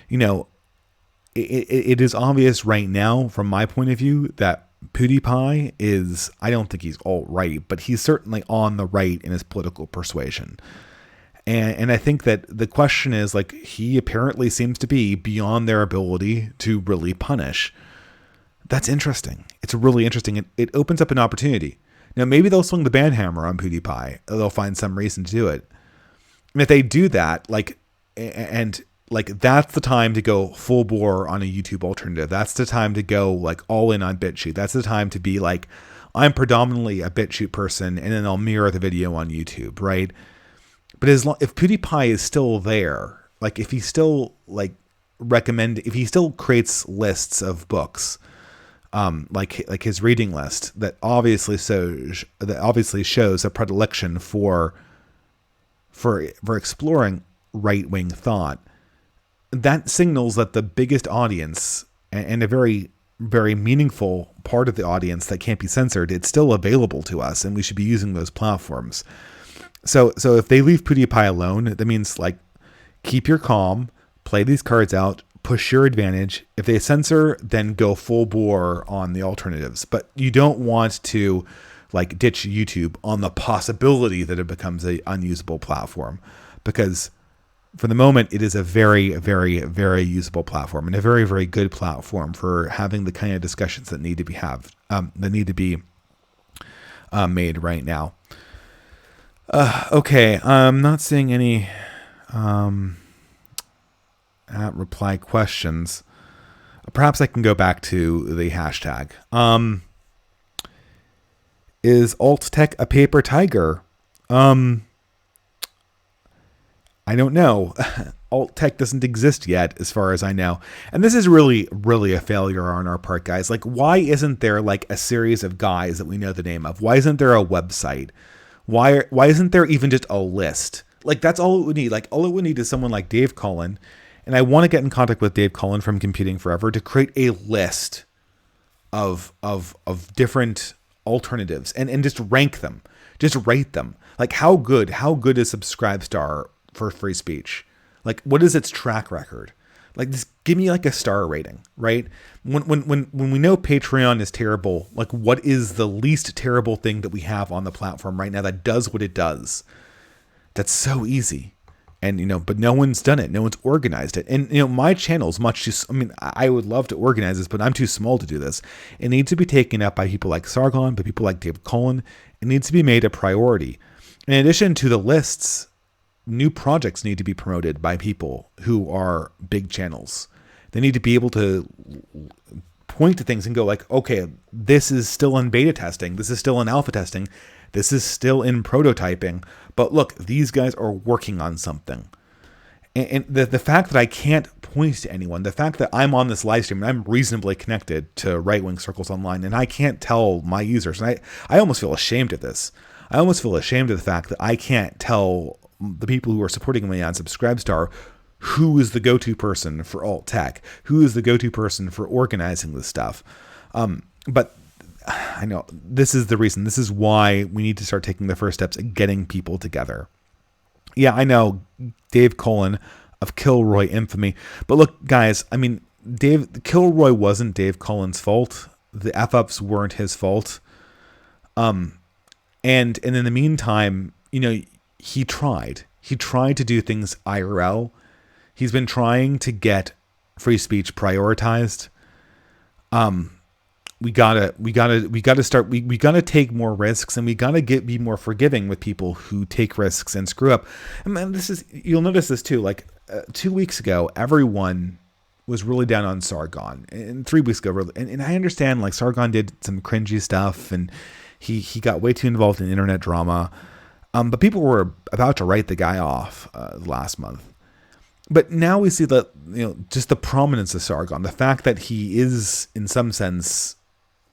It is obvious right now from my point of view that PewDiePie is, I don't think he's alt-right, but he's certainly on the right in his political persuasion. And I think that the question is, like, he apparently seems to be beyond their ability to really punish. That's interesting. It's really interesting. It opens up an opportunity. Now, maybe they'll swing the ban hammer on PewDiePie. They'll find some reason to do it. And if they do that, that's the time to go full bore on a YouTube alternative. That's the time to go like all in on BitChute. That's the time to be like, I'm predominantly a BitChute person, and then I'll mirror the video on YouTube, right? But if PewDiePie is still there, like if he still if he still creates lists of books, like his reading list that obviously shows a predilection for exploring right-wing thought, that signals that the biggest audience and a very, very meaningful part of the audience that can't be censored, it's still available to us, and we should be using those platforms. So if they leave PewDiePie alone, that means like keep your calm, play these cards out, push your advantage. If they censor, then go full bore on the alternatives. But you don't want to like ditch YouTube on the possibility that it becomes an unusable platform, because for the moment, it is a very, very, very usable platform and a very, very good platform for having the kind of discussions that need to be made right now. Okay, I'm not seeing any reply questions. Perhaps I can go back to the hashtag. Is alt tech a paper tiger? I don't know. Alt tech doesn't exist yet, as far as I know. And this is really, really a failure on our part, guys. Like, why isn't there like a series of guys that we know the name of? Why isn't there a website? Why isn't there even just a list? Like, that's all it would need. Like, all it would need is someone like Dave Cullen. And I want to get in contact with Dave Cullen from Computing Forever to create a list of different alternatives and just rank them. Just rate them. Like, how good is Subscribestar for free speech? Like, what is its track record? Like, just give me like a star rating, right? When we know Patreon is terrible, like, what is the least terrible thing that we have on the platform right now that does what it does? That's so easy. And, but no one's done it. No one's organized it. And, my channel is much too, I would love to organize this, but I'm too small to do this. It needs to be taken up by people like Sargon, by people like Dave Cullen. It needs to be made a priority. In addition to the lists, new projects need to be promoted by people who are big channels. They need to be able to point to things and go like, okay, this is still in beta testing. This is still in alpha testing. This is still in prototyping. But look, these guys are working on something. And the fact that I can't point to anyone, the fact that I'm on this live stream and I'm reasonably connected to right-wing circles online, and I can't tell my users, and I almost feel ashamed of this. I almost feel ashamed of the fact that I can't tell the people who are supporting me on Subscribestar who is the go-to person for alt tech, who is the go-to person for organizing this stuff. But I know this is the reason. This is why we need to start taking the first steps at getting people together. Yeah, I know Dave Cullen of Kilroy infamy, but look, guys, Kilroy wasn't Dave Cullen's fault. The F-ups weren't his fault. And in the meantime, he tried to do things IRL. He's been trying to get free speech prioritized. we gotta take more risks, and we gotta be more forgiving with people who take risks and screw up. And you'll notice this too. Like 2 weeks ago, everyone was really down on Sargon, and 3 weeks ago, and I understand like Sargon did some cringy stuff, and he got way too involved in internet drama. But people were about to write the guy off last month. But now we see that, just the prominence of Sargon, the fact that he is, in some sense,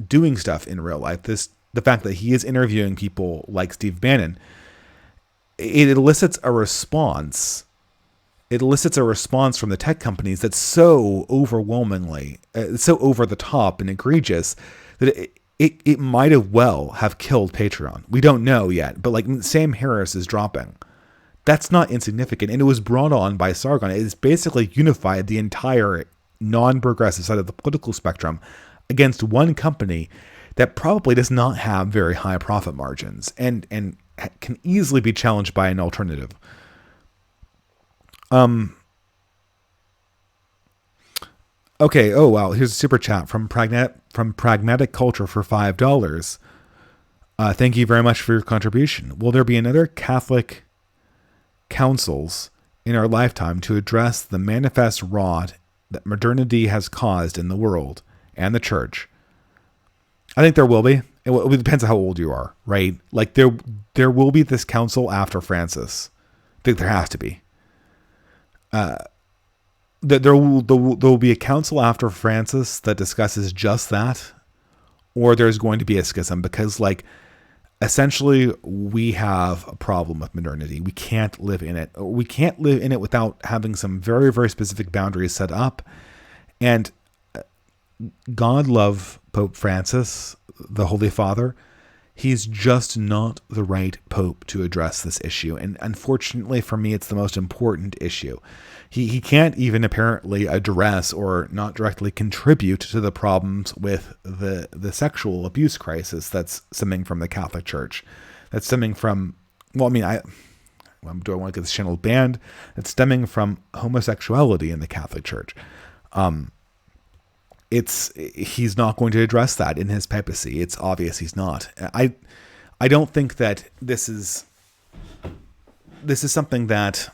doing stuff in real life, the fact that he is interviewing people like Steve Bannon, it elicits a response. It elicits a response from the tech companies that's so overwhelmingly, so over the top and egregious that it might have killed Patreon. We don't know yet, but like Sam Harris is dropping. That's not insignificant, and it was brought on by Sargon. It has basically unified the entire non-progressive side of the political spectrum against one company that probably does not have very high profit margins and can easily be challenged by an alternative. Okay. Oh wow. Here's a super chat from Pragmatic Culture for $5. Thank you very much for your contribution. Will there be another Catholic councils in our lifetime to address the manifest rot that modernity has caused in the world and the church? I think there will be. It depends on how old you are, right? Like there will be this council after Francis. I think there has to be. There will be a council after Francis that discusses just that, or there's going to be a schism, because like essentially we have a problem with modernity. We can't live in it. We can't live in it without having some very, very specific boundaries set up. And God love Pope Francis, the Holy Father. He's just not the right pope to address this issue. And unfortunately for me, it's the most important issue. He can't even apparently address or not directly contribute to the problems with the sexual abuse crisis that's stemming from the Catholic Church. That's stemming from, do I want to get this channel banned? It's stemming from homosexuality in the Catholic Church. He's not going to address that in his papacy. It's obvious he's not. I don't think that this is something that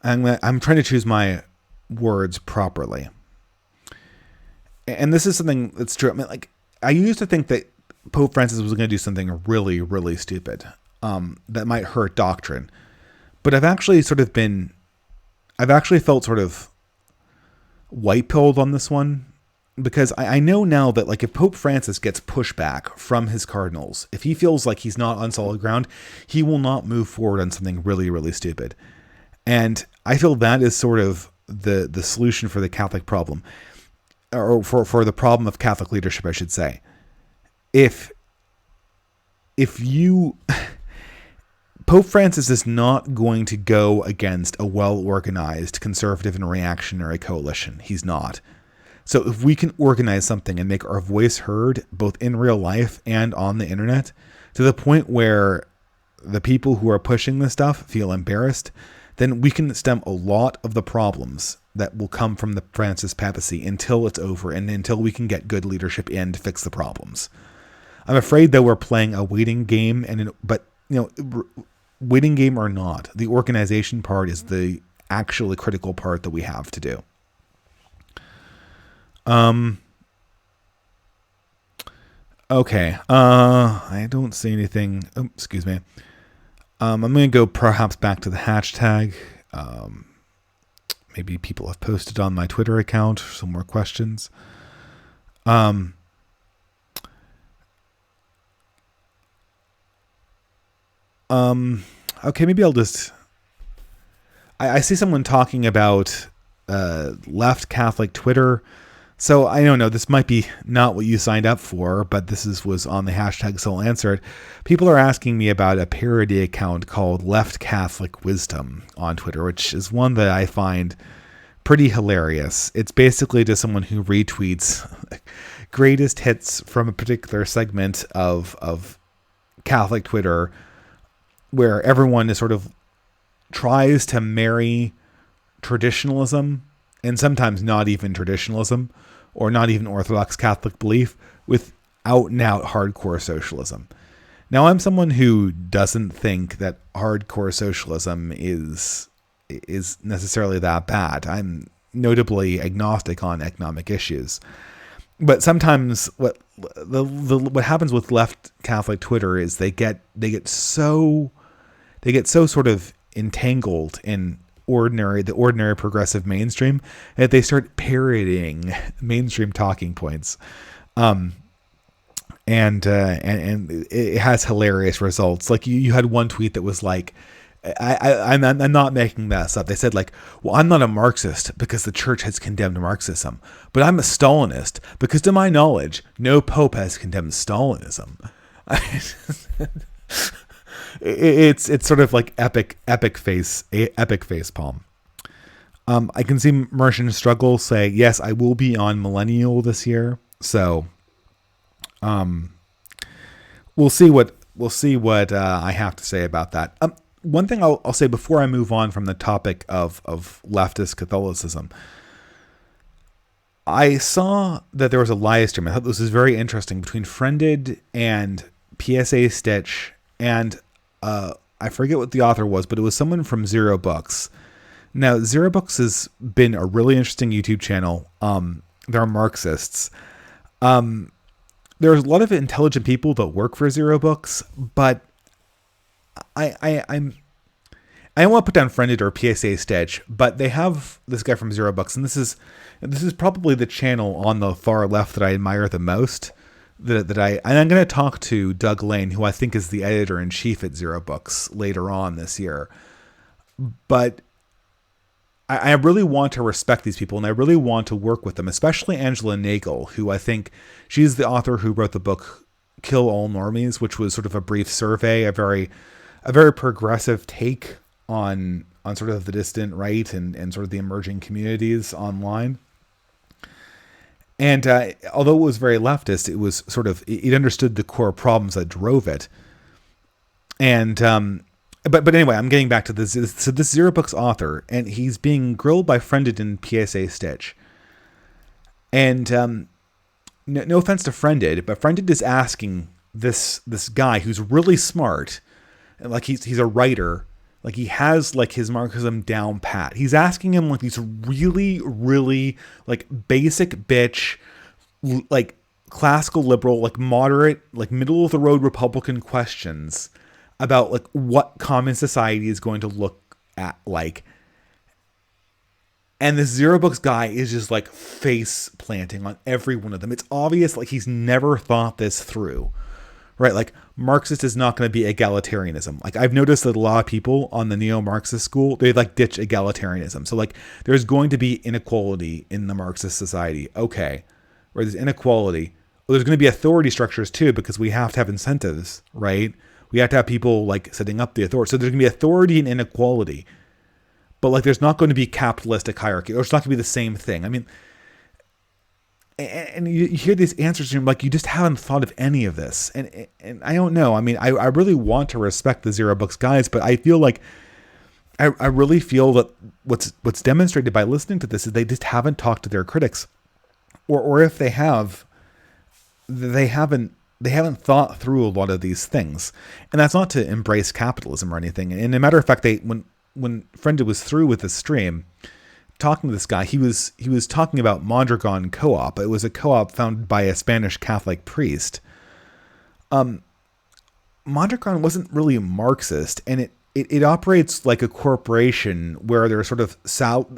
I'm trying to choose my words properly. And this is something that's true. I mean, like, I used to think that Pope Francis was going to do something really, really stupid that might hurt doctrine. But I've actually felt sort of white-pilled on this one, because I know now that like if Pope Francis gets pushback from his cardinals, if he feels like he's not on solid ground, he will not move forward on something really, really stupid. And I feel that is sort of the solution for the Catholic problem, or for the problem of Catholic leadership, I should say. If Pope Francis is not going to go against a well-organized conservative and reactionary coalition. He's not. So if we can organize something and make our voice heard, both in real life and on the internet, to the point where the people who are pushing this stuff feel embarrassed, then we can stem a lot of the problems that will come from the Francis papacy until it's over and until we can get good leadership in to fix the problems. I'm afraid that we're playing a waiting game, waiting game or not, the organization part is the actually critical part that we have to do. Okay. I don't see anything. Oh, excuse me. I'm going to go perhaps back to the hashtag. Maybe people have posted on my Twitter account some more questions. Okay, maybe I'll just... I see someone talking about left Catholic Twitter. So I don't know, this might be not what you signed up for, but this was on the hashtag, so I'll answer it. People are asking me about a parody account called Left Catholic Wisdom on Twitter, which is one that I find pretty hilarious. It's basically just someone who retweets greatest hits from a particular segment of Catholic Twitter, where everyone is sort of tries to marry traditionalism and sometimes not even traditionalism or not even Orthodox Catholic belief, with out and out hardcore socialism. Now, I'm someone who doesn't think that hardcore socialism is necessarily that bad. I'm notably agnostic on economic issues. But sometimes what happens with left Catholic Twitter is they get so sort of entangled in the ordinary progressive mainstream that they start parodying mainstream talking points. And it has hilarious results. Like you had one tweet that was like, I'm not making this up. They said like, well, I'm not a Marxist because the church has condemned Marxism, but I'm a Stalinist because to my knowledge, no Pope has condemned Stalinism. It's sort of like epic face palm. I can see Merchant Struggle say, yes, I will be on Millennial this year. So, we'll see what I have to say about that. One thing I'll say before I move on from the topic of leftist Catholicism, I saw that there was a live stream. I thought this was very interesting between Friended and PSA Stitch, and I forget what the author was, but it was someone from Zero Books. Now, Zero Books has been a really interesting YouTube channel. They're Marxists. There's a lot of intelligent people that work for Zero Books, but I don't want to put down Friended or PSA Stitch, but they have this guy from Zero Books, and this is probably the channel on the far left that I admire the most. And I'm going to talk to Doug Lane, who I think is the editor-in-chief at Zero Books later on this year. But I really want to respect these people, and I really want to work with them, especially Angela Nagel, who I think she's the author who wrote the book Kill All Normies, which was sort of a brief survey, a very progressive take on sort of the distant right and sort of the emerging communities online. And although it was very leftist, it was sort of, it understood the core problems that drove it. And but anyway, I'm getting back to this. So this Zero Books author, and he's being grilled by Friended and PSA Stitch. And no offense to Friended, but Friended is asking this guy who's really smart, and like he's a writer, like he has like his Marxism down pat. He's asking him like these really, really like basic bitch, like classical liberal, like moderate, like middle of the road Republican questions about like what common society is going to look at like. And this Zero Books guy is just like face planting on every one of them. It's obvious like he's never thought this through, right? Like Marxist is not going to be egalitarianism. Like I've noticed that a lot of people on the neo-Marxist school, they like ditch egalitarianism. So like there's going to be inequality in the Marxist society. Okay. Where there's inequality, well, there's going to be authority structures too, because we have to have incentives, right? We have to have people like setting up the authority. So there's going to be authority and inequality, but like there's not going to be capitalistic hierarchy, or it's not going to be the same thing. I mean, and you hear these answers and you're like, you just haven't thought of any of this. And I don't know. I mean, I really want to respect the Zero Books guys, but I feel like I really feel that what's demonstrated by listening to this is they just haven't talked to their critics, or if they have, they haven't thought through a lot of these things. And that's not to embrace capitalism or anything. And a matter of fact, when Friended was through with the stream, talking to this guy, he was talking about Mondragon Co-op. It was a co-op founded by a Spanish Catholic priest. Mondragon wasn't really Marxist, and it operates like a corporation where there's sort of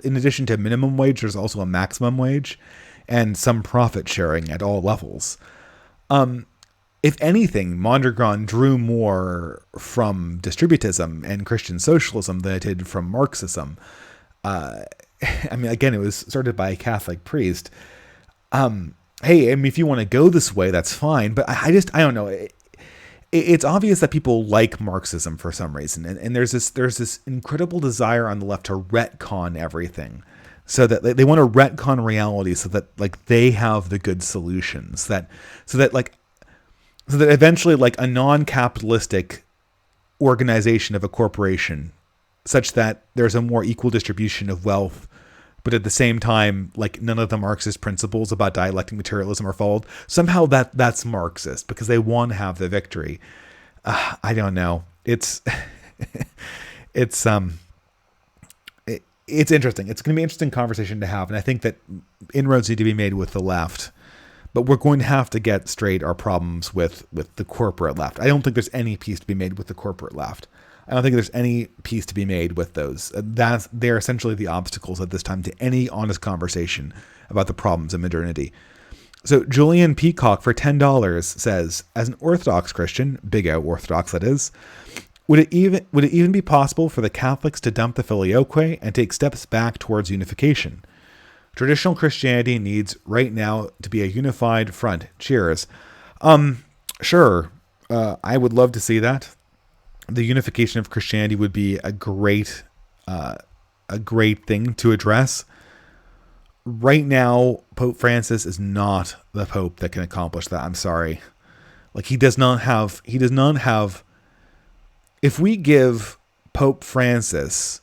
in addition to minimum wage, there's also a maximum wage and some profit sharing at all levels. If anything, Mondragon drew more from distributism and Christian socialism than it did from Marxism. I mean, again, it was started by a Catholic priest. Hey, I mean, if you want to go this way, that's fine. But I don't know. It's obvious that people like Marxism for some reason. And there's this incredible desire on the left to retcon everything. So that they want to retcon reality so that like they have the good solutions. So that eventually like a non-capitalistic organization of a corporation, such that there's a more equal distribution of wealth but at the same time, like none of the Marxist principles about dialectic materialism are followed. Somehow that's Marxist because they want to have the victory. I don't know. It's it's it's interesting. It's going to be an interesting conversation to have, and I think that inroads need to be made with the left. But we're going to have to get straight our problems with the corporate left. I don't think there's any peace to be made with the corporate left. I don't think there's any peace to be made with those. They're essentially the obstacles at this time to any honest conversation about the problems of modernity. So Julian Peacock for $10 says, as an Orthodox Christian, big O Orthodox that is, would it even be possible for the Catholics to dump the filioque and take steps back towards unification? Traditional Christianity needs right now to be a unified front. Cheers. Sure. I would love to see that. The unification of Christianity would be a great thing to address. Right now, Pope Francis is not the Pope that can accomplish that. I'm sorry. Like he does not have, if we give Pope Francis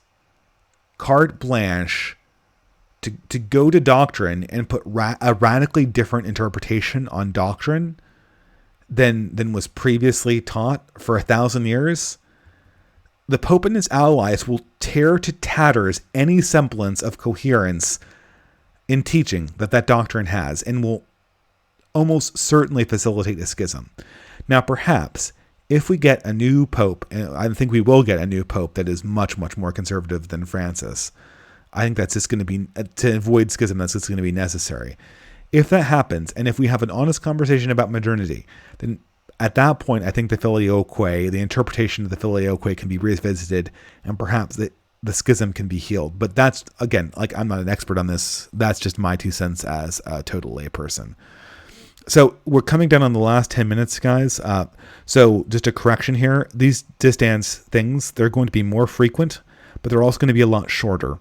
carte blanche to go to doctrine and put a radically different interpretation on doctrine than was previously taught for 1,000 years, the Pope and his allies will tear to tatters any semblance of coherence in teaching that doctrine has, and will almost certainly facilitate a schism. Now, perhaps if we get a new Pope, and I think we will get a new Pope that is much, much more conservative than Francis, I think that's just going to be, to avoid schism, that's just going to be necessary. If that happens, and if we have an honest conversation about modernity, then at that point, I think the filioque, the interpretation of the filioque can be revisited, and perhaps the schism can be healed. But that's, again, like I'm not an expert on this. That's just my 2 cents as a total layperson. So we're coming down on the last 10 minutes, guys. So just a correction here. These distance things, they're going to be more frequent, but they're also going to be a lot shorter.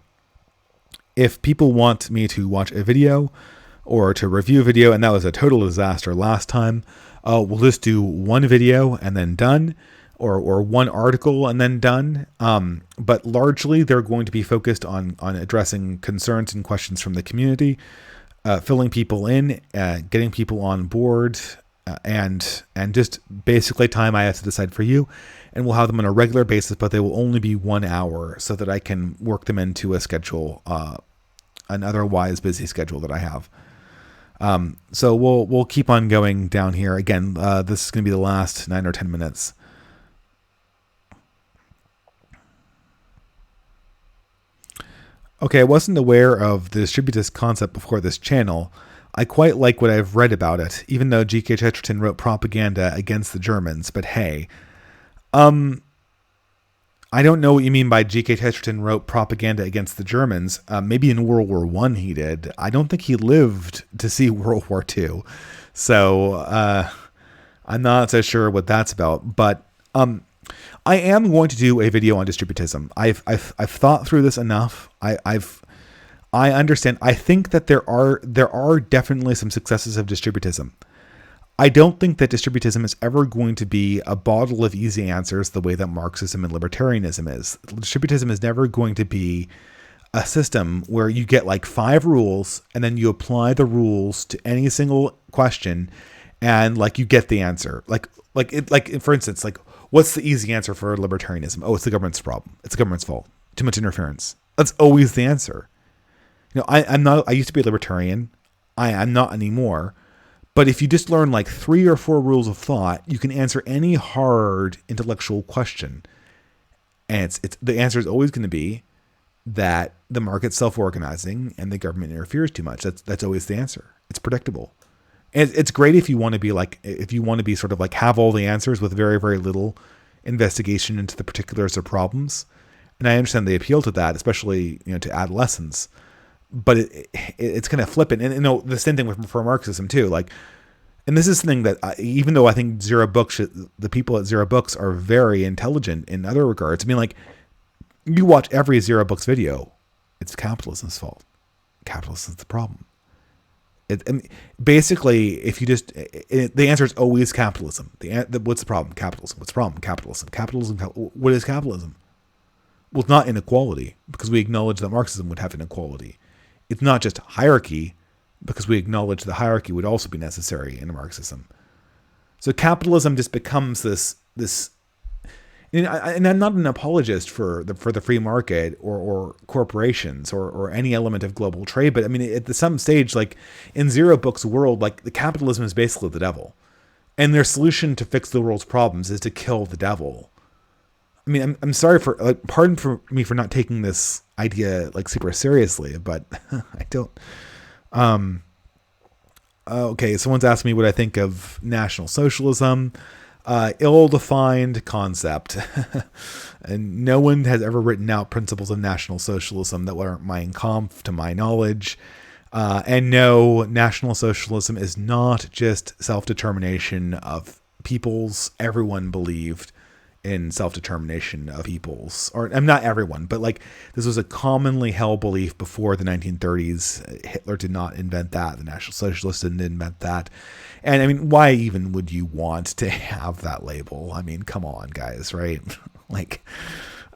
If people want me to watch a video or to review a video, and that was a total disaster last time, we'll just do one video and then done, or one article and then done. But largely they're going to be focused on addressing concerns and questions from the community, filling people in, getting people on board, and just basically time I have to decide for you. And we'll have them on a regular basis, but they will only be 1 hour so that I can work them into a schedule, an otherwise busy schedule that I have. So we'll keep on going down here. Again, this is going to be the last 9 or 10 minutes. Okay, I wasn't aware of the distributist concept before this channel. I quite like what I've read about it, even though G.K. Chesterton wrote propaganda against the Germans, but hey. I don't know what you mean by G.K. Chesterton wrote propaganda against the Germans. Maybe in World War I he did. I don't think he lived to see World War II. So I'm not so sure what that's about. But I am going to do a video on distributism. I've thought through this enough. I understand. I think that there are definitely some successes of distributism. I don't think that distributism is ever going to be a bottle of easy answers the way that Marxism and libertarianism is. Distributism is never going to be a system where you get like 5 rules and then you apply the rules to any single question and like you get the answer. Like for instance, like what's the easy answer for libertarianism? Oh, it's the government's problem. It's the government's fault. Too much interference. That's always the answer. You know, I used to be a libertarian. I'm not anymore. But if you just learn like 3 or 4 rules of thought, you can answer any hard intellectual question. And it's the answer is always going to be that the market's self-organizing and the government interferes too much. That's always the answer. It's predictable. And it's great if you want to be sort of like have all the answers with very, very little investigation into the particulars of problems. And I understand the appeal to that, especially, to adolescents. But it's kind of flippant. And the same thing for Marxism too. Like, and this is something that even though I think the people at Zero Books are very intelligent in other regards. I mean, like you watch every Zero Books video, it's capitalism's fault. Capitalism's the problem. Basically, if you the answer is always capitalism. What's the problem? Capitalism. What's the problem? Capitalism. Capitalism. What is capitalism? Well, it's not inequality, because we acknowledge that Marxism would have inequality. it's not just hierarchy, because we acknowledge the hierarchy would also be necessary in Marxism. So capitalism just becomes this, and I'm not an apologist for the free market or corporations or any element of global trade, but I mean, at some stage, like in Zero Book's world, like the capitalism is basically the devil, and their solution to fix the world's problems is to kill the devil. I mean, I'm sorry for, like, pardon for me for not taking this idea like super seriously, but I don't. Okay, someone's asked me what I think of National Socialism. Ill-defined concept. And no one has ever written out principles of National Socialism that weren't Mein Kampf, to my knowledge. And no, National Socialism is not just self-determination of peoples. Everyone believed in self-determination of peoples, or not everyone, but like this was a commonly held belief before the 1930s. Hitler did not invent that. The National Socialists didn't invent that. And I mean, why even would you want to have that label? I mean, come on, guys, right? Like,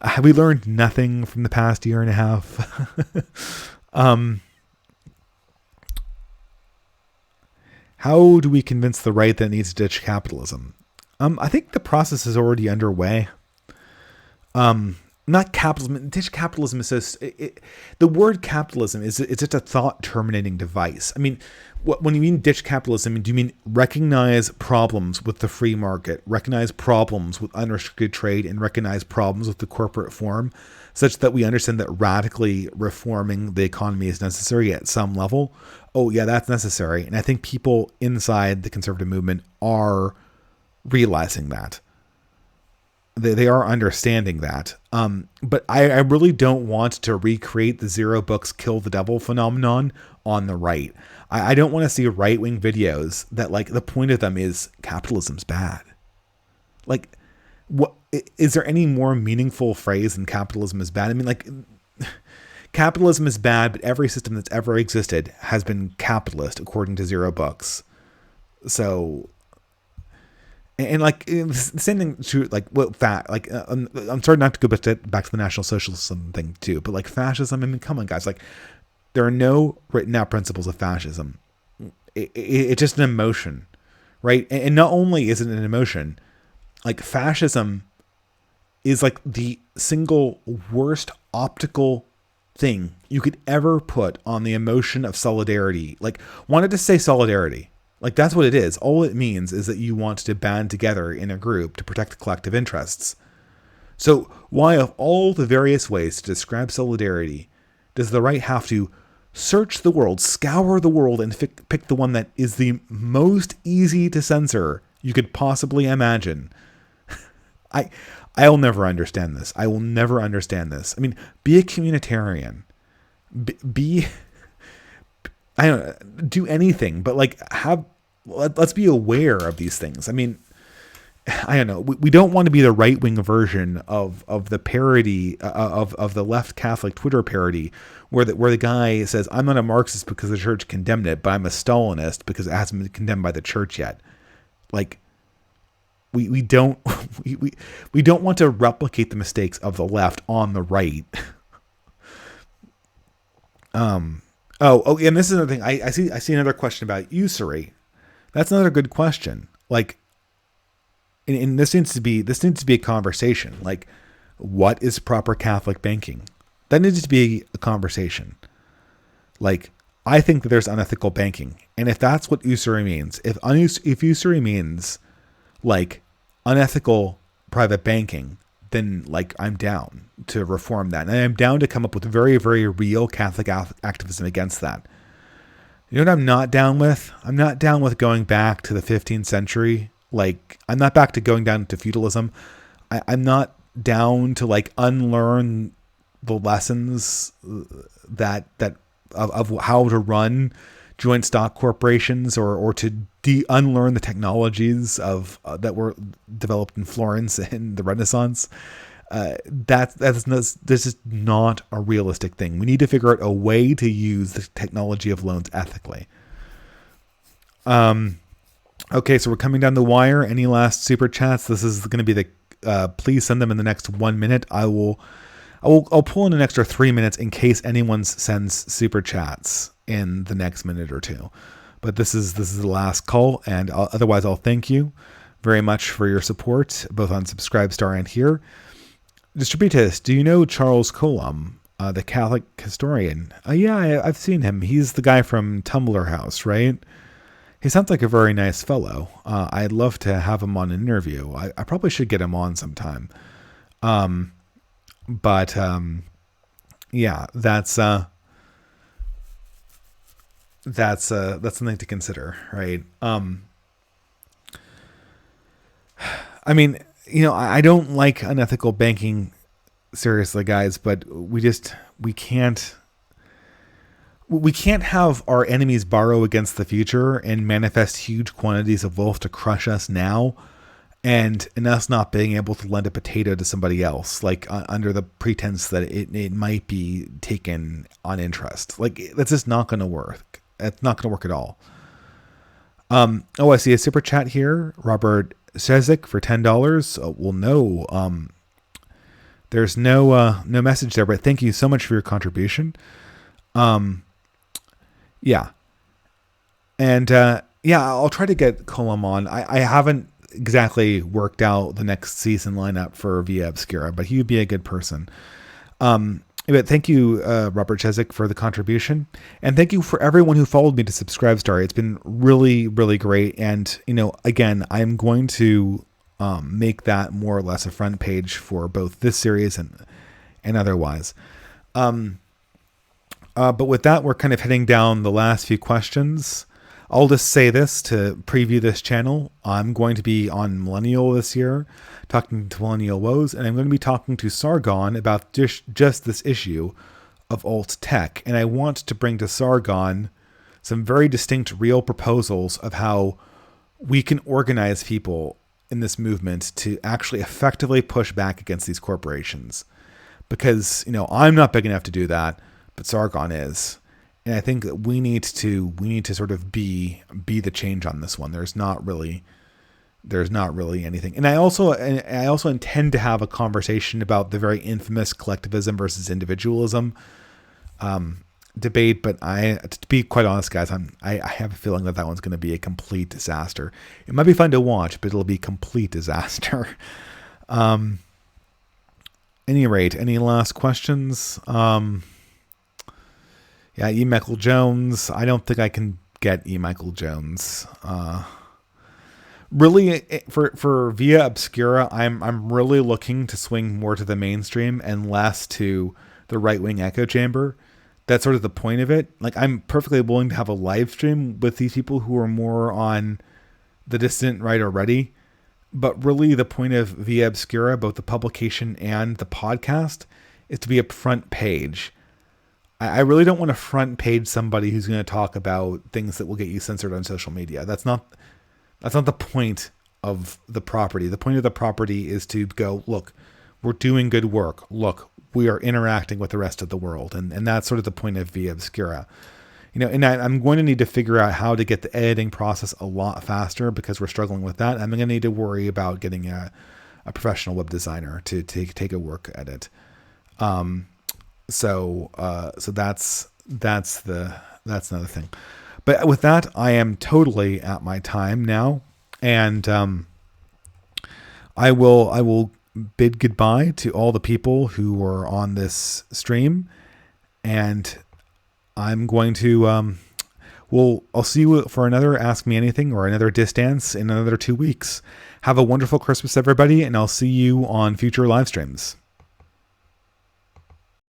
have we learned nothing from the past year and a half? How do we convince the right that it needs to ditch capitalism? I think the process is already underway. Not capitalism. Ditch capitalism is just, the word capitalism it's just a thought terminating device. I mean, when you mean ditch capitalism, do you mean recognize problems with the free market, recognize problems with unrestricted trade, and recognize problems with the corporate form, such that we understand that radically reforming the economy is necessary at some level? Oh yeah, that's necessary. And I think people inside the conservative movement are realizing that. They are understanding that. But I really don't want to recreate the Zero Book's kill the devil phenomenon on the right. I don't want to see right-wing videos that, like, the point of them is capitalism's bad. Like, what is there any more meaningful phrase than capitalism is bad? I mean, like, capitalism is bad, but every system that's ever existed has been capitalist, according to Zero Books. So, and like the same thing to like I'm sorry not to go back to the National Socialism thing too, but like fascism. I mean, come on, guys. Like, there are no written out principles of fascism. It's just an emotion, right? And not only is it an emotion, like fascism is like the single worst optical thing you could ever put on the emotion of solidarity. Like, wanted to say solidarity. Like, that's what it is. All it means is that you want to band together in a group to protect collective interests. So why, of all the various ways to describe solidarity, does the right have to search the world, scour the world, and pick the one that is the most easy to censor you could possibly imagine? I'll never understand this. I will never understand this. I mean, be a communitarian. I don't know, do anything, but like let's be aware of these things. I mean, I don't know. We don't want to be the right wing version of the parody of the left Catholic Twitter parody where the guy says, I'm not a Marxist because the church condemned it, but I'm a Stalinist because it hasn't been condemned by the church yet. Like, we don't want to replicate the mistakes of the left on the right. Oh, and this is another thing. I see another question about usury. That's another good question. Like, and this needs to be a conversation. Like, what is proper Catholic banking? That needs to be a conversation. Like, I think that there's unethical banking, and if that's what usury means, if usury means like unethical private banking, then like I'm down to reform that. And I'm down to come up with very, very real Catholic activism against that. You know what I'm not down with? I'm not down with going back to the 15th century. Like, I'm not back to going down to feudalism. I'm not down to like unlearn the lessons that of how to run joint stock corporations or to unlearn the technologies of that were developed in Florence in the Renaissance. This is not a realistic thing. We need to figure out a way to use the technology of loans ethically. Okay, so we're coming down the wire. Any last super chats? This is going to be the please send them in the next 1 minute. I'll I'll pull in an extra 3 minutes in case anyone sends super chats in the next minute or two. But this is the last call, and otherwise I'll thank you very much for your support, both on Subscribestar and here. Distributism, do you know Charles Coulomb, the Catholic historian? Yeah, I've seen him. He's the guy from Tumblr House, right? He sounds like a very nice fellow. I'd love to have him on an interview. I probably should get him on sometime. But yeah, that's something to consider, right? I mean, I don't like unethical banking, seriously, guys, but we can't have our enemies borrow against the future and manifest huge quantities of wealth to crush us now, and us not being able to lend a potato to somebody else, like under the pretense that it might be taken on interest. Like, that's just not going to work. It's not going to work at all. I see a super chat here. Robert Sezik for $10. Well, no, there's no message there, but thank you so much for your contribution. Yeah. And, I'll try to get Coulomb on. I haven't exactly worked out the next season lineup for Via Obscura, but he would be a good person. But thank you, Robert Chezik, for the contribution. And thank you for everyone who followed me to Subscribestar. It's been really, really great. And, again, I'm going to make that more or less a front page for both this series and otherwise. But with that, we're kind of heading down the last few questions. I'll just say this to preview this channel. I'm going to be on Millennial this year, talking to Millennial Woes, and I'm going to be talking to Sargon about just this issue of alt tech. And I want to bring to Sargon some very distinct real proposals of how we can organize people in this movement to actually effectively push back against these corporations. Because, I'm not big enough to do that, but Sargon is. And I think that we need to sort of be the change on this one. There's not really anything. And I also intend to have a conversation about the very infamous collectivism versus individualism debate. But to be quite honest, guys, I have a feeling that one's going to be a complete disaster. It might be fun to watch, but it'll be complete disaster. Any rate, any last questions? Yeah, E. Michael Jones. I don't think I can get E. Michael Jones. Really, for Via Obscura, I'm really looking to swing more to the mainstream and less to the right-wing echo chamber. That's sort of the point of it. Like, I'm perfectly willing to have a live stream with these people who are more on the distant right already. But really, the point of Via Obscura, both the publication and the podcast, is to be a front page. I really don't want to front page somebody who's going to talk about things that will get you censored on social media. That's not the point of the property. The point of the property is to go, look, we're doing good work. Look, we are interacting with the rest of the world. And that's sort of the point of Via Obscura. And I'm going to need to figure out how to get the editing process a lot faster because we're struggling with that. I'm going to need to worry about getting a professional web designer to take a work edit. So that's another thing. But with that, I am totally at my time now, and I will bid goodbye to all the people who were on this stream, and I'm going to I'll see you for another Ask Me Anything or another Distance in another 2 weeks. Have a wonderful Christmas, everybody, and I'll see you on future live streams.